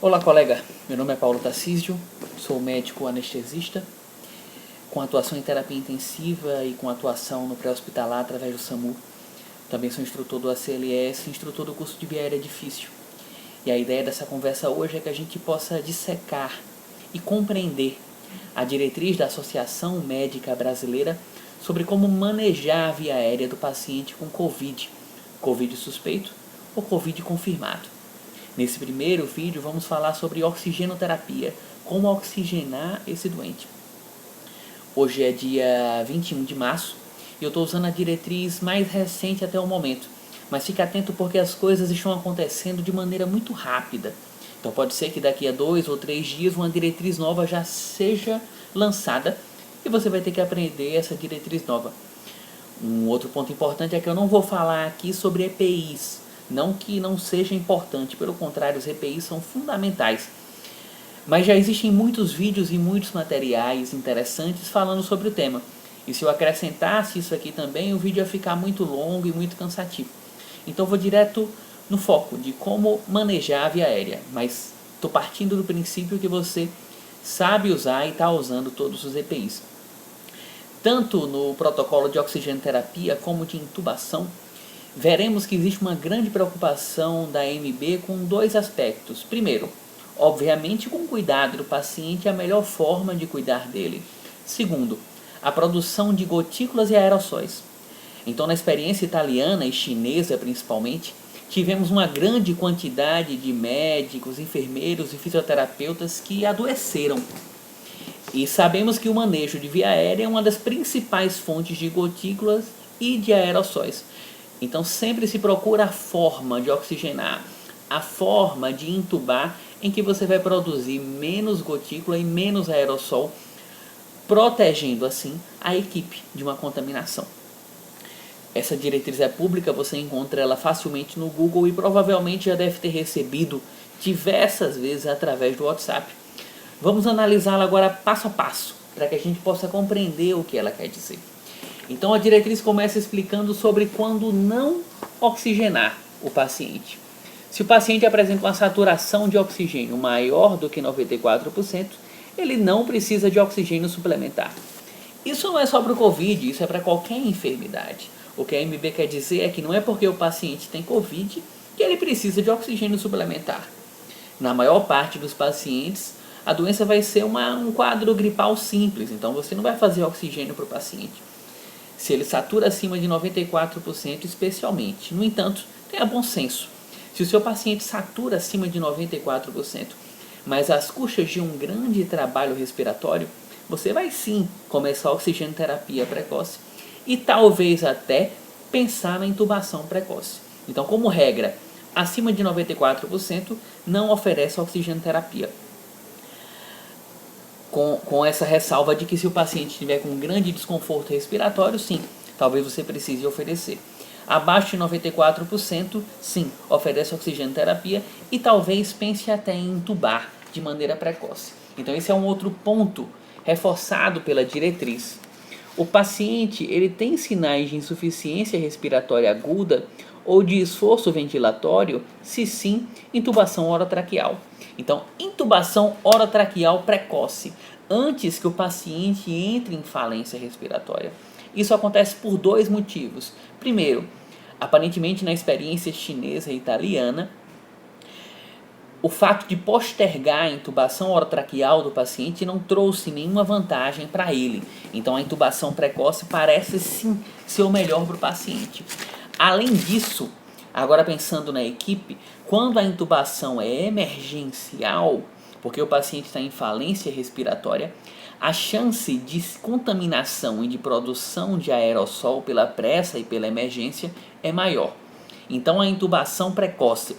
Olá, colega. Meu nome é Paulo Tarcísio, sou médico anestesista, com atuação em terapia intensiva e com atuação no pré-hospitalar através do SAMU. Também sou instrutor do ACLS e instrutor do curso de Via Aérea Difícil. E a ideia dessa conversa hoje é que a gente possa dissecar e compreender a diretriz da Associação Médica Brasileira sobre como manejar a via aérea do paciente com Covid suspeito ou Covid confirmado. Nesse primeiro vídeo vamos falar sobre oxigenoterapia, como oxigenar esse doente. Hoje é dia 21 de março e eu estou usando a diretriz mais recente até o momento. Mas fique atento porque as coisas estão acontecendo de maneira muito rápida. Então pode ser que daqui a 2 ou 3 dias uma diretriz nova já seja lançada e você vai ter que aprender essa diretriz nova. Um outro ponto importante é que eu não vou falar aqui sobre EPIs. Não que não seja importante, pelo contrário, os EPIs são fundamentais. Mas já existem muitos vídeos e muitos materiais interessantes falando sobre o tema. E se eu acrescentasse isso aqui também, o vídeo ia ficar muito longo e muito cansativo. Então vou direto no foco de como manejar a via aérea. Mas estou partindo do princípio que você sabe usar e está usando todos os EPIs. Tanto no protocolo de oxigenoterapia como de intubação, veremos que existe uma grande preocupação da AMB com dois aspectos. Primeiro, obviamente com o cuidado do paciente é a melhor forma de cuidar dele. Segundo, a produção de gotículas e aerossóis. Então, na experiência italiana e chinesa principalmente, tivemos uma grande quantidade de médicos, enfermeiros e fisioterapeutas que adoeceram. E sabemos que o manejo de via aérea é uma das principais fontes de gotículas e de aerossóis. Então sempre se procura a forma de oxigenar, a forma de intubar em que você vai produzir menos gotícula e menos aerossol, protegendo assim a equipe de uma contaminação. Essa diretriz é pública, você encontra ela facilmente no Google e provavelmente já deve ter recebido diversas vezes através do WhatsApp. Vamos analisá-la agora passo a passo, para que a gente possa compreender o que ela quer dizer. Então a diretriz começa explicando sobre quando não oxigenar o paciente. Se o paciente apresenta uma saturação de oxigênio maior do que 94%, ele não precisa de oxigênio suplementar. Isso não é só para o Covid, isso é para qualquer enfermidade. O que a AMB quer dizer é que não é porque o paciente tem Covid que ele precisa de oxigênio suplementar. Na maior parte dos pacientes, a doença vai ser um quadro gripal simples, então você não vai fazer oxigênio para o paciente. Se ele satura acima de 94%, especialmente. No entanto, tenha bom senso. Se o seu paciente satura acima de 94%, mas às custas de um grande trabalho respiratório, você vai sim começar a oxigenoterapia precoce e talvez até pensar na intubação precoce. Então, como regra, acima de 94% não oferece oxigenoterapia. Com essa ressalva de que se o paciente estiver com grande desconforto respiratório, sim, talvez você precise oferecer. Abaixo de 94%, sim, oferece oxigenoterapia e talvez pense até em intubar de maneira precoce. Então esse é um outro ponto reforçado pela diretriz. O paciente ele tem sinais de insuficiência respiratória aguda ou de esforço ventilatório, se sim, intubação orotraqueal. Então, intubação orotraqueal precoce, antes que o paciente entre em falência respiratória. Isso acontece por dois motivos. Primeiro, aparentemente na experiência chinesa e italiana, o fato de postergar a intubação orotraqueal do paciente não trouxe nenhuma vantagem para ele. Então a intubação precoce parece sim ser o melhor para o paciente. Além disso, agora pensando na equipe, quando a intubação é emergencial, porque o paciente está em falência respiratória, a chance de contaminação e de produção de aerossol pela pressa e pela emergência é maior. Então a intubação precoce,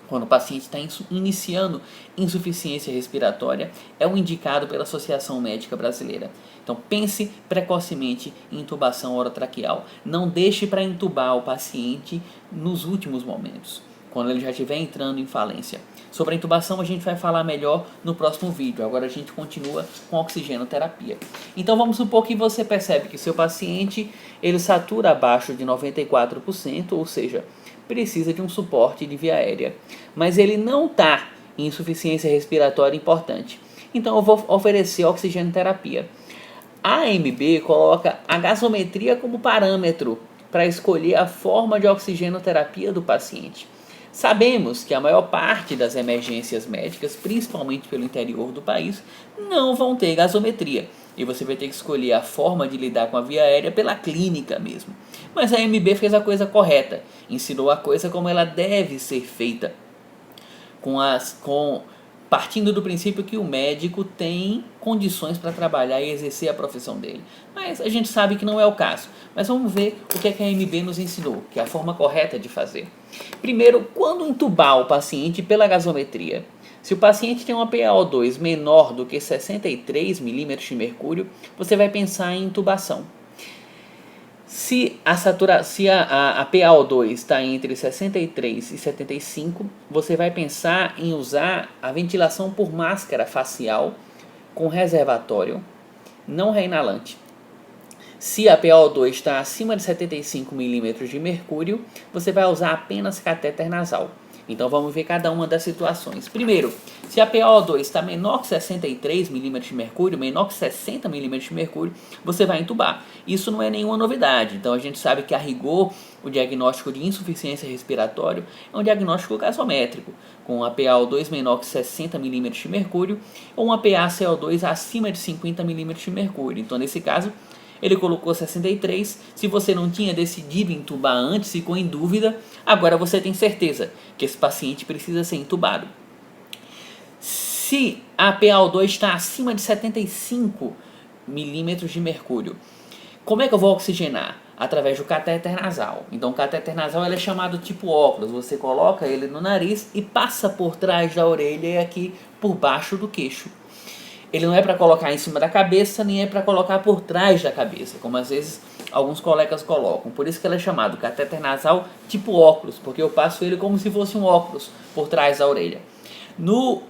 quando o paciente está iniciando insuficiência respiratória, é o indicado pela Associação Médica Brasileira. Então pense precocemente em intubação orotraqueal. Não deixe para intubar o paciente nos últimos momentos, quando ele já estiver entrando em falência. Sobre a intubação a gente vai falar melhor no próximo vídeo. Agora a gente continua com a oxigenoterapia. Então vamos supor que você percebe que seu paciente ele satura abaixo de 94%, ou seja, precisa de um suporte de via aérea. Mas ele não está insuficiência respiratória importante. Então eu vou oferecer oxigênio terapia. A AMB coloca a gasometria como parâmetro para escolher a forma de oxigenoterapia do paciente. Sabemos que a maior parte das emergências médicas, principalmente pelo interior do país, não vão ter gasometria. E você vai ter que escolher a forma de lidar com a via aérea pela clínica mesmo. Mas a AMB fez a coisa correta, ensinou a coisa como ela deve ser feita, partindo do princípio que o médico tem condições para trabalhar e exercer a profissão dele. Mas a gente sabe que não é o caso. Mas vamos ver o que a AMB nos ensinou, que é a forma correta de fazer. Primeiro, quando entubar o paciente pela gasometria, se o paciente tem uma PaO2 menor do que 63 milímetros de mercúrio, você vai pensar em intubação. Se a PaO2 está entre 63 e 75, você vai pensar em usar a ventilação por máscara facial com reservatório não reinalante. Se a PaO2 está acima de 75 milímetros de mercúrio, você vai usar apenas catéter nasal. Então vamos ver cada uma das situações. Primeiro, se a PaO2 está menor que 63 milímetros de mercúrio, menor que 60 milímetros de mercúrio, você vai entubar. Isso não é nenhuma novidade. Então a gente sabe que a rigor o diagnóstico de insuficiência respiratória é um diagnóstico gasométrico, com a PaO2 menor que 60 milímetros de mercúrio ou uma PaCO2 acima de 50 milímetros de mercúrio. Então nesse caso, ele colocou 63, se você não tinha decidido entubar antes, ficou em dúvida, agora você tem certeza que esse paciente precisa ser entubado. Se a PaO2 está acima de 75 milímetros de mercúrio, como é que eu vou oxigenar? Através do catéter nasal. Então o catéter nasal ele é chamado tipo óculos, você coloca ele no nariz e passa por trás da orelha e aqui por baixo do queixo. Ele não é para colocar em cima da cabeça, nem é para colocar por trás da cabeça, como às vezes alguns colegas colocam. Por isso que ele é chamado catéter nasal tipo óculos, porque eu passo ele como se fosse um óculos por trás da orelha. No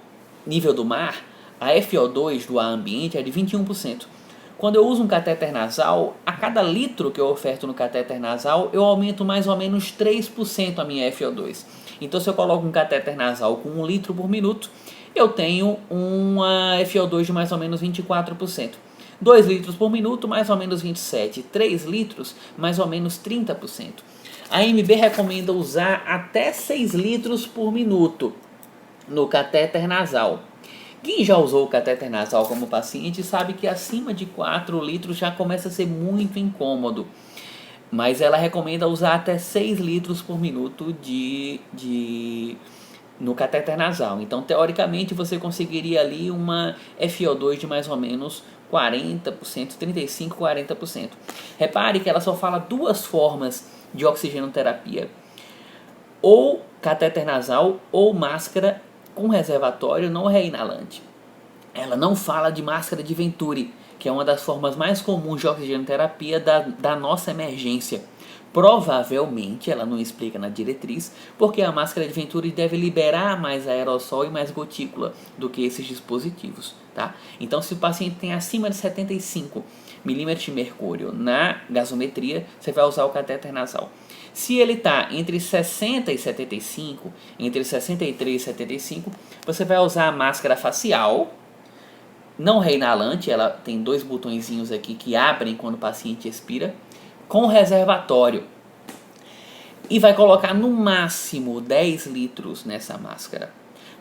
nível do mar, a FO2 do ar ambiente é de 21%. Quando eu uso um catéter nasal, a cada litro que eu oferto no catéter nasal, eu aumento mais ou menos 3% a minha FO2. Então se eu coloco um catéter nasal com 1 litro por minuto, eu tenho uma FO2 de mais ou menos 24%. 2 litros por minuto, mais ou menos 27%. 3 litros, mais ou menos 30%. A AMB recomenda usar até 6 litros por minuto no catéter nasal. Quem já usou o catéter nasal como paciente sabe que acima de 4 litros já começa a ser muito incômodo. Mas ela recomenda usar até 6 litros por minuto no catéter nasal. Então, teoricamente, você conseguiria ali uma FO2 de mais ou menos 40%, 35%, 40%. Repare que ela só fala duas formas de oxigenoterapia. Ou catéter nasal ou máscara com reservatório não reinalante. Ela não fala de máscara de Venturi, que é uma das formas mais comuns de oxigenoterapia da nossa emergência. Provavelmente, ela não explica na diretriz, porque a máscara de Venturi deve liberar mais aerossol e mais gotícula do que esses dispositivos. Tá? Então, se o paciente tem acima de 75 milímetros de mercúrio na gasometria, você vai usar o catéter nasal. Se ele está entre 60 e 75, entre 63 e 75, você vai usar a máscara facial, não reinalante, ela tem 2 botõezinhos aqui que abrem quando o paciente expira, com reservatório. E vai colocar no máximo 10 litros nessa máscara.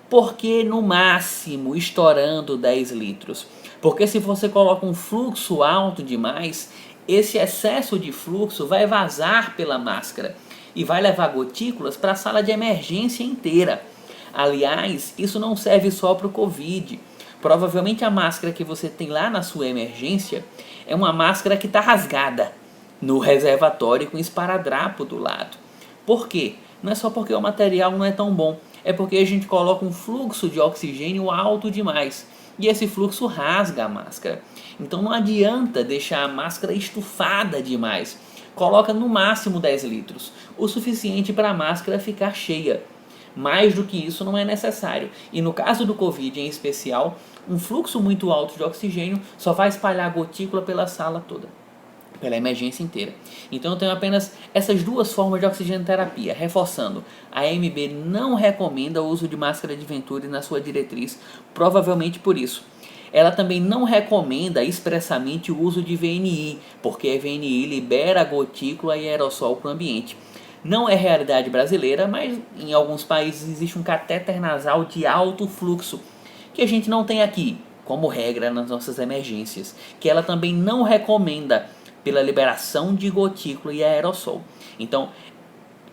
Por que no máximo estourando 10 litros? Porque se você coloca um fluxo alto demais, esse excesso de fluxo vai vazar pela máscara e vai levar gotículas para a sala de emergência inteira. Aliás, isso não serve só para o Covid. Provavelmente a máscara que você tem lá na sua emergência é uma máscara que está rasgada no reservatório com esparadrapo do lado. Por quê? Não é só porque o material não é tão bom, é porque a gente coloca um fluxo de oxigênio alto demais e esse fluxo rasga a máscara. Então não adianta deixar a máscara estufada demais. Coloca no máximo 10 litros, o suficiente para a máscara ficar cheia. Mais do que isso não é necessário. E no caso do Covid em especial, um fluxo muito alto de oxigênio só vai espalhar gotícula pela sala toda. pela emergência inteira. Então eu tenho apenas essas duas formas de oxigenoterapia, reforçando, a AMB não recomenda o uso de máscara de Venturi na sua diretriz, provavelmente por isso. Ela também não recomenda expressamente o uso de VNI, porque a VNI libera gotícula e aerossol para o ambiente. Não é realidade brasileira, mas em alguns países existe um catéter nasal de alto fluxo, que a gente não tem aqui, como regra nas nossas emergências, que ela também não recomenda pela liberação de gotícula e aerossol. Então,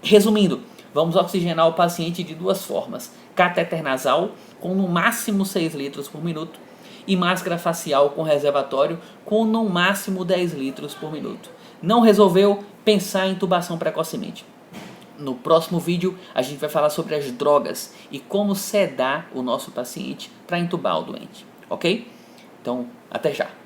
resumindo, vamos oxigenar o paciente de duas formas: catéter nasal com no máximo 6 litros por minuto e máscara facial com reservatório com no máximo 10 litros por minuto. Não resolveu? Pensar em intubação precocemente. No próximo vídeo a gente vai falar sobre as drogas e como sedar o nosso paciente para intubar o doente, ok? Então, até já!